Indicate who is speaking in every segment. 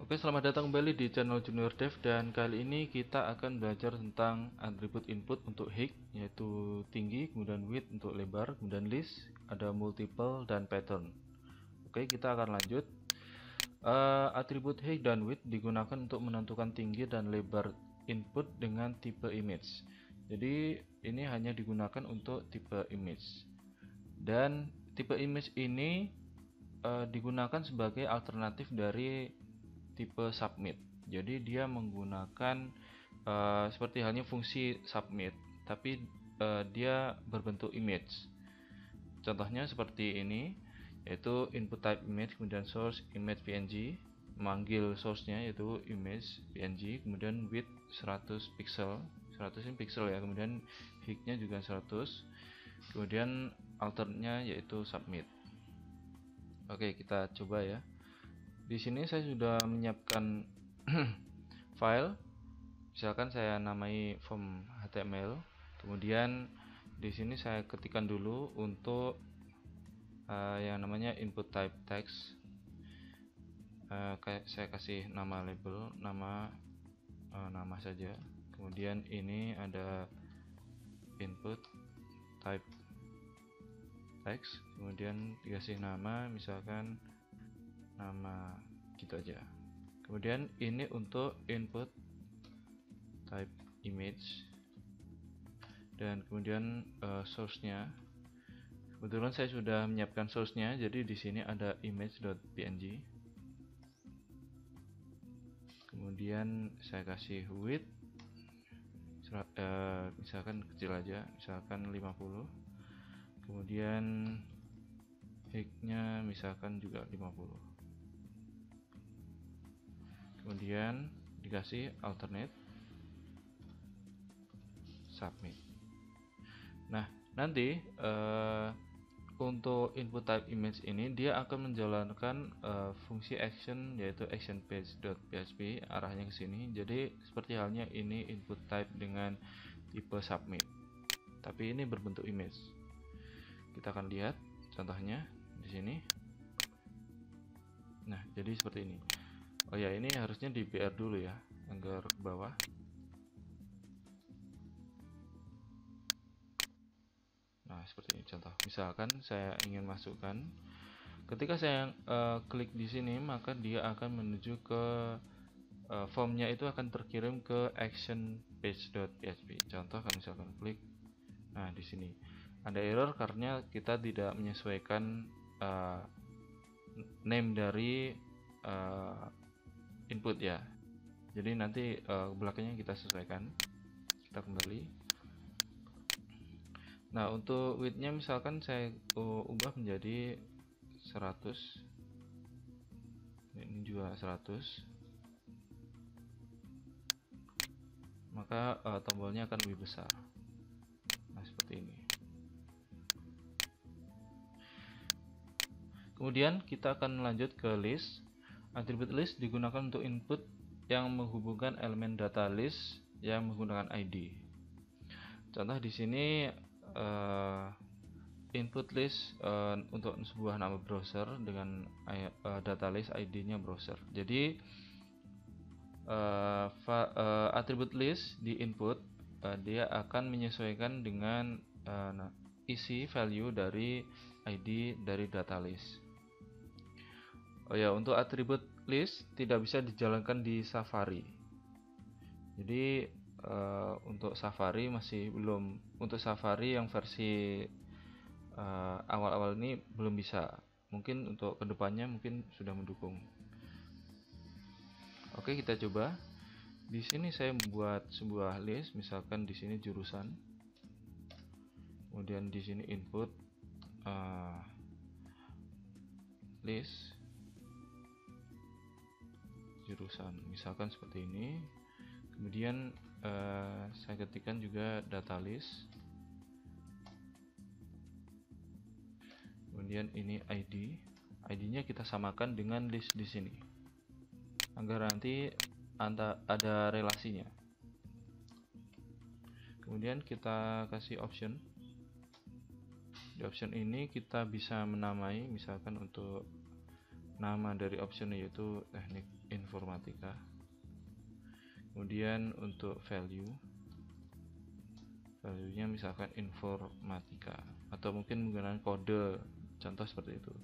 Speaker 1: Oke, selamat datang kembali di channel Junior Dev, dan kali ini kita akan belajar tentang atribut input untuk height, yaitu tinggi, kemudian width untuk lebar, kemudian list, ada multiple, dan pattern. Oke, kita akan lanjut. Atribut height dan width digunakan untuk menentukan tinggi dan lebar input dengan tipe image. Jadi ini hanya digunakan untuk tipe image, dan tipe image ini digunakan sebagai alternatif dari tipe submit. Jadi dia menggunakan seperti halnya fungsi submit, tapi dia berbentuk image. Contohnya seperti ini, yaitu input type image, kemudian source image png, memanggil source-nya yaitu image png, kemudian width 100 pixel, 100 ini pixel ya, kemudian height-nya juga 100, kemudian alternate-nya yaitu submit. Oke, kita coba ya. Di sini saya sudah menyiapkan file, misalkan saya namai form HTML. Kemudian di sini saya ketikkan dulu untuk yang namanya input type text. Saya kasih nama label, nama saja. Kemudian ini ada input type text, kemudian dikasih nama, misalkan nama gitu aja. Kemudian ini untuk input type image, dan kemudian source-nya. Kebetulan saya sudah menyiapkan source-nya, jadi di sini ada image.png. Kemudian saya kasih width, misalkan kecil aja, misalkan 50. Kemudian height-nya misalkan juga 50. Kemudian dikasih alternate, submit. Nah, nanti untuk input type image ini dia akan menjalankan fungsi action, yaitu action page.php, arahnya ke sini. Jadi seperti halnya ini input type dengan tipe submit, tapi ini berbentuk image. Kita akan lihat contohnya di sini. Nah, jadi seperti ini. Oh ya, ini harusnya di BR dulu ya, agar ke bawah. Nah, seperti ini contoh. Misalkan saya ingin masukkan, ketika saya klik di sini, maka dia akan menuju ke formnya, itu akan terkirim ke action page.php. Contoh kan, misalkan klik. Nah, di sini ada error karena kita tidak menyesuaikan name dari input ya. Jadi nanti belakangnya kita sesuaikan. Kita kembali. Nah, untuk width-nya misalkan saya ubah menjadi 100. Ini juga 100. Maka tombolnya akan lebih besar. Nah, seperti ini. Kemudian kita akan lanjut ke list. Atribut list digunakan untuk input yang menghubungkan elemen data list yang menggunakan ID. Contoh di sini input list untuk sebuah nama browser dengan data list ID-nya browser. Jadi atribut list di input dia akan menyesuaikan dengan isi value dari ID dari data list. Oh ya, untuk atribut list tidak bisa dijalankan di Safari. Jadi untuk Safari masih belum, untuk Safari yang versi awal-awal ini belum bisa. Mungkin untuk kedepannya mungkin sudah mendukung. Oke, kita coba. Di sini saya membuat sebuah list, misalkan di sini jurusan. Kemudian di sini input list jurusan, misalkan seperti ini. Kemudian saya ketikkan juga data list. Kemudian ini ID-nya kita samakan dengan list di sini, agar nanti ada relasinya. Kemudian kita kasih option. Di option ini kita bisa menamai, misalkan untuk nama dari option yaitu teknik info informatika. Kemudian untuk value-nya misalkan informatika, atau mungkin menggunakan kode, contoh seperti itu,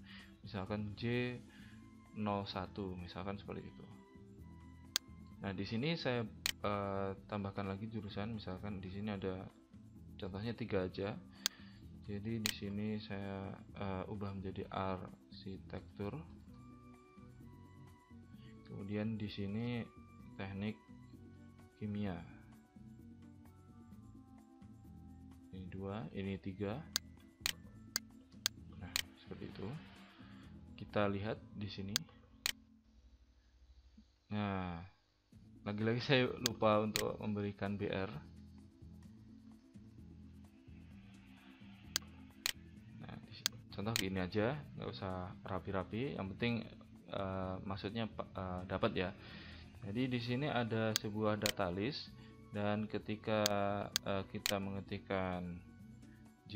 Speaker 1: misalkan J01, misalkan seperti itu. Nah, di sini saya tambahkan lagi jurusan, misalkan di sini ada contohnya 3 aja. Jadi di sini saya ubah menjadi arsitektur. Kemudian di sini teknik kimia. Ini 2, ini 3. Nah, seperti itu. Kita lihat di sini. Nah, lagi-lagi saya lupa untuk memberikan BR. Nah, contoh gini aja, nggak usah rapi-rapi. Yang penting maksudnya dapat ya. Jadi di sini ada sebuah data list, dan ketika kita mengetikkan J,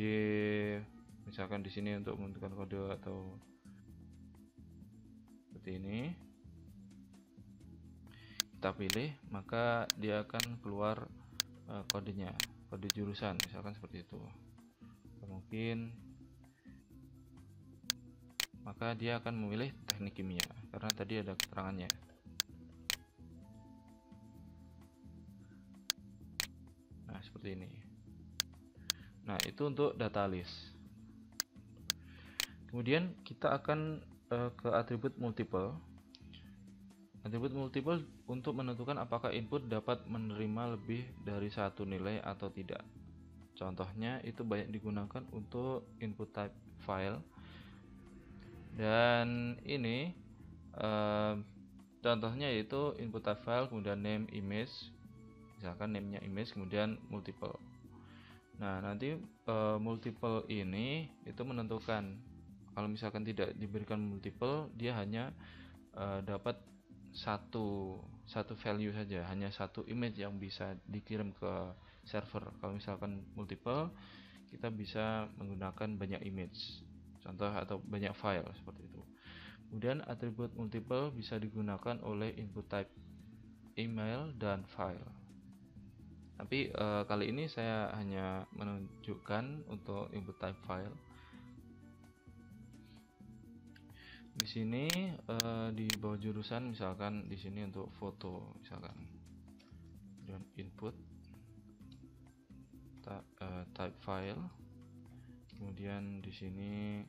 Speaker 1: misalkan di sini untuk menentukan kode atau seperti ini, kita pilih, maka dia akan keluar kodenya, kode jurusan, misalkan seperti itu. Mungkin maka dia akan memilih teknik kimia karena tadi ada keterangannya. Nah, seperti ini. Nah, itu untuk data list. Kemudian kita akan ke atribut multiple. Atribut multiple untuk menentukan apakah input dapat menerima lebih dari satu nilai atau tidak. Contohnya itu banyak digunakan untuk input type file. Dan ini contohnya yaitu input type file, kemudian name image, misalkan name-nya image, kemudian multiple. Nah, nanti multiple ini itu menentukan kalau misalkan tidak diberikan multiple, dia hanya dapat satu value saja, hanya satu image yang bisa dikirim ke server. Kalau misalkan multiple, kita bisa menggunakan banyak image, contoh, atau banyak file seperti itu. Kemudian atribut multiple bisa digunakan oleh input type email dan file. Tapi kali ini saya hanya menunjukkan untuk input type file. Di sini di bawah jurusan, misalkan di sini untuk foto, misalkan, dan input type file. Kemudian di sini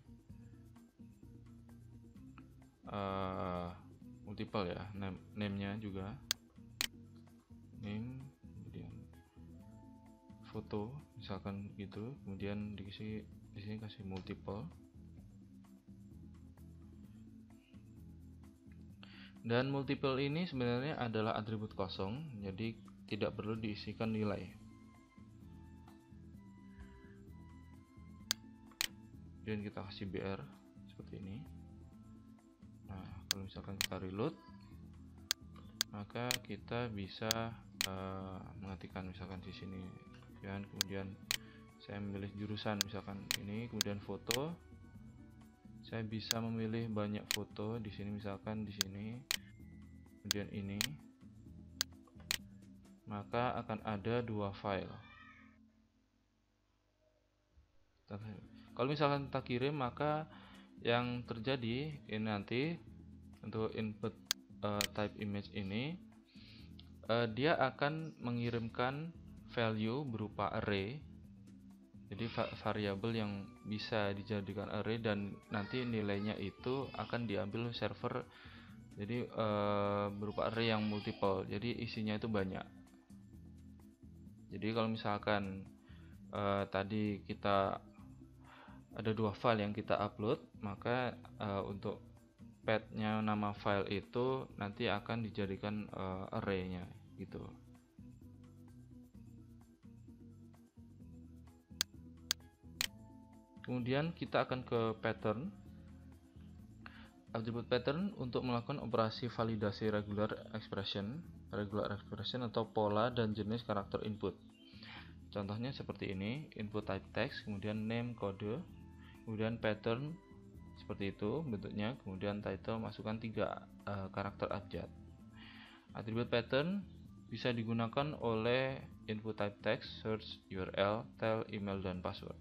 Speaker 1: multiple ya, name-nya juga name, kemudian foto, misalkan gitu. Kemudian di sini kasih multiple. Dan multiple ini sebenarnya adalah atribut kosong, jadi tidak perlu diisikan nilai. Kemudian kita kasih BR seperti ini. Nah, kalau misalkan kita reload, maka kita bisa mengetikkan misalkan di sini, dan kemudian saya memilih jurusan, misalkan ini, kemudian foto. Saya bisa memilih banyak foto di sini, misalkan di sini, kemudian ini, maka akan ada 2 file. Kalau misalkan kita kirim, maka yang terjadi ini nanti untuk input type image ini, dia akan mengirimkan value berupa array. Jadi variabel yang bisa dijadikan array, dan nanti nilainya itu akan diambil server. Jadi berupa array yang multiple, jadi isinya itu banyak. Jadi kalau misalkan tadi kita ada 2 file yang kita upload, maka untuk path-nya nama file itu nanti akan dijadikan array-nya gitu. Kemudian kita akan ke pattern. Atribut pattern untuk melakukan operasi validasi regular expression atau pola dan jenis karakter input. Contohnya seperti ini, input type text, kemudian name kode, kemudian pattern seperti itu bentuknya, kemudian title masukkan 3 karakter abjad. Atribut pattern bisa digunakan oleh input type text, search, URL, tel, email, dan password.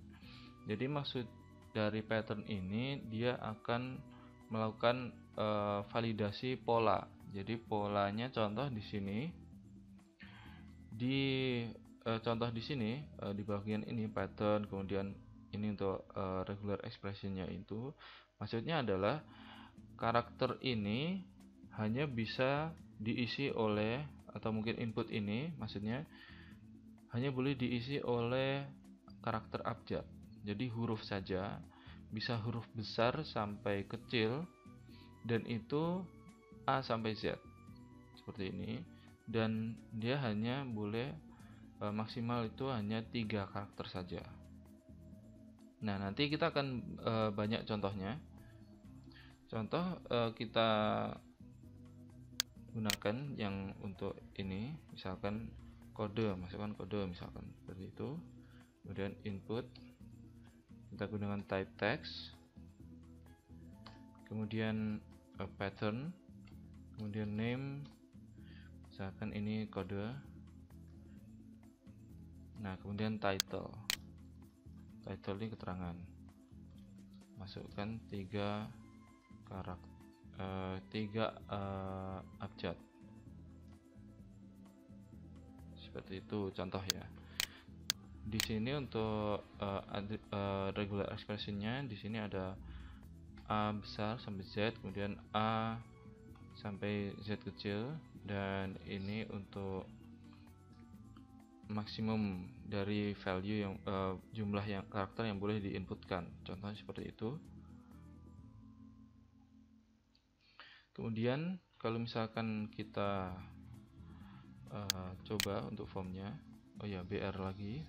Speaker 1: Jadi maksud dari pattern ini, dia akan melakukan validasi pola. Jadi polanya contoh di sini, contoh di sini di bagian ini pattern, kemudian ini untuk regular expressionnya itu maksudnya adalah karakter ini hanya bisa diisi oleh, atau mungkin input ini maksudnya hanya boleh diisi oleh karakter abjad. Jadi huruf saja, bisa huruf besar sampai kecil, dan itu A sampai Z seperti ini, dan dia hanya boleh maksimal itu hanya 3 karakter saja. Nah, nanti kita akan banyak contohnya. Contoh kita gunakan yang untuk ini, misalkan kode, masukkan kode misalkan seperti itu. Kemudian input kita gunakan type text, kemudian pattern, kemudian name, misalkan ini kode. Nah, kemudian title ini keterangan, masukkan 3 karakter, 3 abjad seperti itu contoh ya. Di sini untuk regular expressionnya, di sini ada A besar sampai Z, kemudian A sampai Z kecil, dan ini untuk maksimum dari value yang jumlah yang karakter yang boleh diinputkan, contohnya seperti itu. Kemudian kalau misalkan kita coba untuk formnya, oh ya, BR lagi.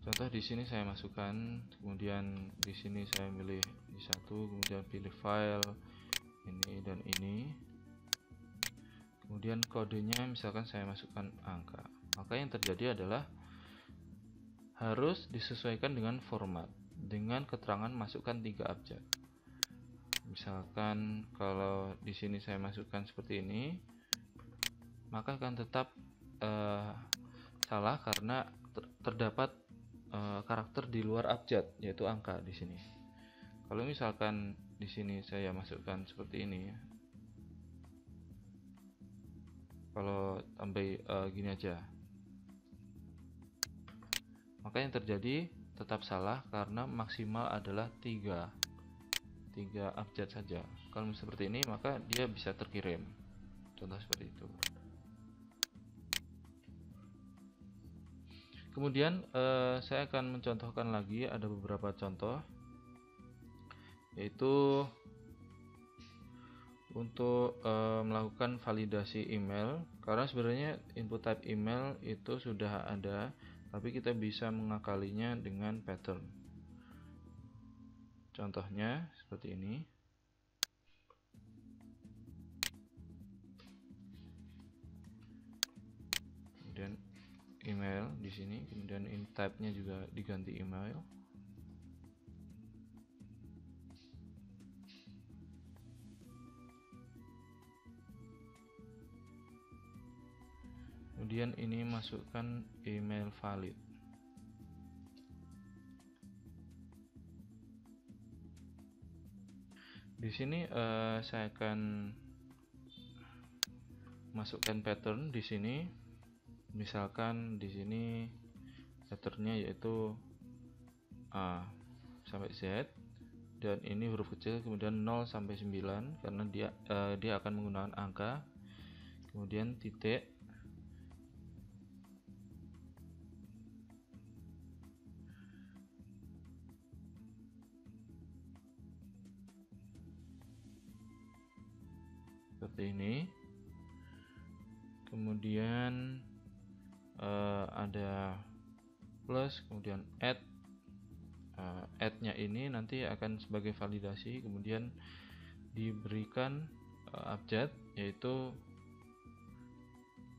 Speaker 1: Contoh di sini saya masukkan, kemudian di sini saya pilih di satu, kemudian pilih file ini dan ini, kemudian kodenya misalkan saya masukkan angka. Maka yang terjadi adalah harus disesuaikan dengan format, dengan keterangan masukkan 3 abjad. Misalkan kalau di sini saya masukkan seperti ini, maka akan tetap salah karena terdapat karakter di luar abjad, yaitu angka di sini. Kalau misalkan di sini saya masukkan seperti ini, kalau sampai gini aja, maka yang terjadi tetap salah karena maksimal adalah 3 abjad saja. Kalau seperti ini, maka dia bisa terkirim. Contoh seperti itu. Kemudian saya akan mencontohkan lagi, ada beberapa contoh, yaitu untuk melakukan validasi email. Karena sebenarnya input type email itu sudah ada, tapi kita bisa mengakalinya dengan pattern. Contohnya seperti ini. Kemudian email di sini, kemudian in type-nya juga diganti email. Kemudian ini masukkan email valid. Di sini saya akan masukkan pattern di sini. Misalkan di sini patternnya yaitu A sampai Z, dan ini huruf kecil, kemudian 0 sampai 9 karena dia akan menggunakan angka, kemudian titik, seperti ini. Kemudian ada plus, kemudian add-nya ini nanti akan sebagai validasi, kemudian diberikan abjad yaitu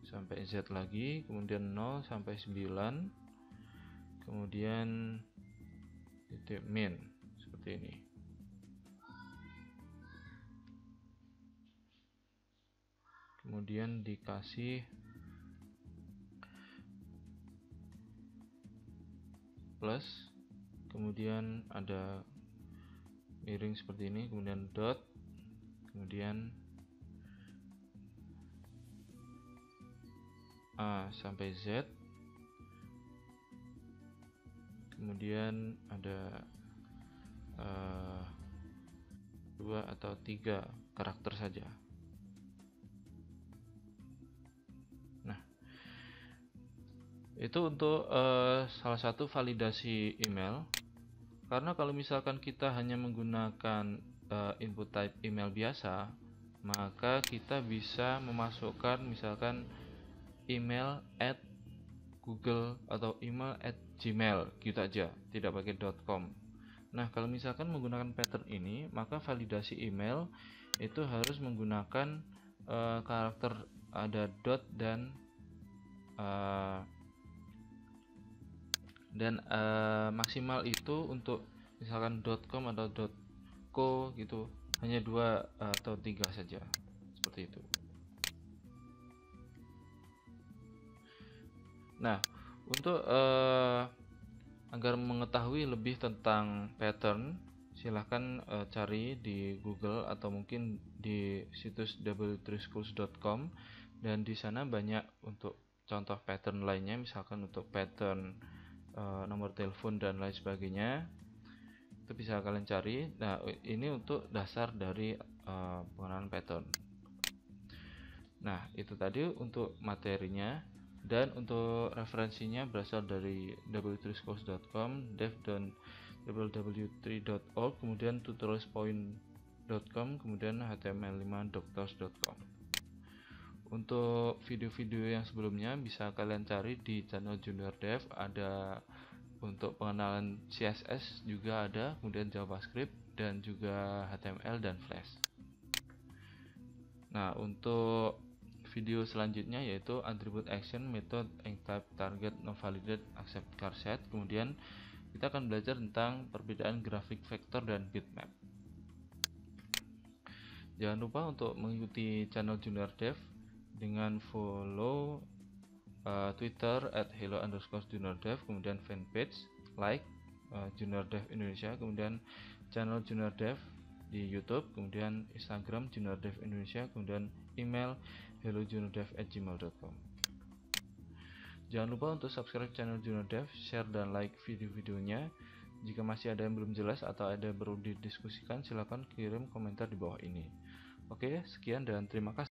Speaker 1: sampai Z lagi, kemudian 0 sampai 9, kemudian titik min seperti ini. kemudian dikasih plus, kemudian ada miring seperti ini, kemudian dot, kemudian A sampai Z, kemudian ada 2 atau 3 karakter saja. Nah, itu untuk salah satu validasi email. Karena kalau misalkan kita hanya menggunakan input type email biasa, maka kita bisa memasukkan misalkan email at Google atau email at Gmail gitu aja, tidak pakai .com. Nah, kalau misalkan menggunakan pattern ini, maka validasi email itu harus menggunakan karakter ada dot dan maksimal itu untuk misalkan .com atau .co gitu hanya 2 atau 3 saja, seperti itu. Nah, untuk agar mengetahui lebih tentang pattern, silahkan cari di Google atau mungkin di situs w3schools.com, dan di sana banyak untuk contoh pattern lainnya, misalkan untuk pattern nomor telepon dan lain sebagainya, itu bisa kalian cari. Nah, ini untuk dasar dari pengenalan pattern. Nah, itu tadi untuk materinya, dan untuk referensinya berasal dari w3schools.com, dev.ww3.org, kemudian tutorialspoint.com, kemudian html5doctors.com. Untuk video-video yang sebelumnya bisa kalian cari di channel Junior Dev, ada untuk pengenalan CSS juga ada, kemudian JavaScript dan juga HTML dan Flash. Nah, untuk video selanjutnya yaitu attribute action, method, type, target, no validate, accept char set. Kemudian kita akan belajar tentang perbedaan grafik vektor dan bitmap. Jangan lupa untuk mengikuti channel Junior Dev dengan follow Twitter @hello_juniordev, kemudian fanpage, like Junior Dev Indonesia, kemudian channel Junior Dev di YouTube, kemudian Instagram Junior Dev Indonesia, kemudian email hellojuniordev@gmail.com. Jangan lupa untuk subscribe channel Junior Dev, share dan like video-videonya. Jika masih ada yang belum jelas atau ada yang perlu didiskusikan, silakan kirim komentar di bawah ini. Oke, sekian dan terima kasih.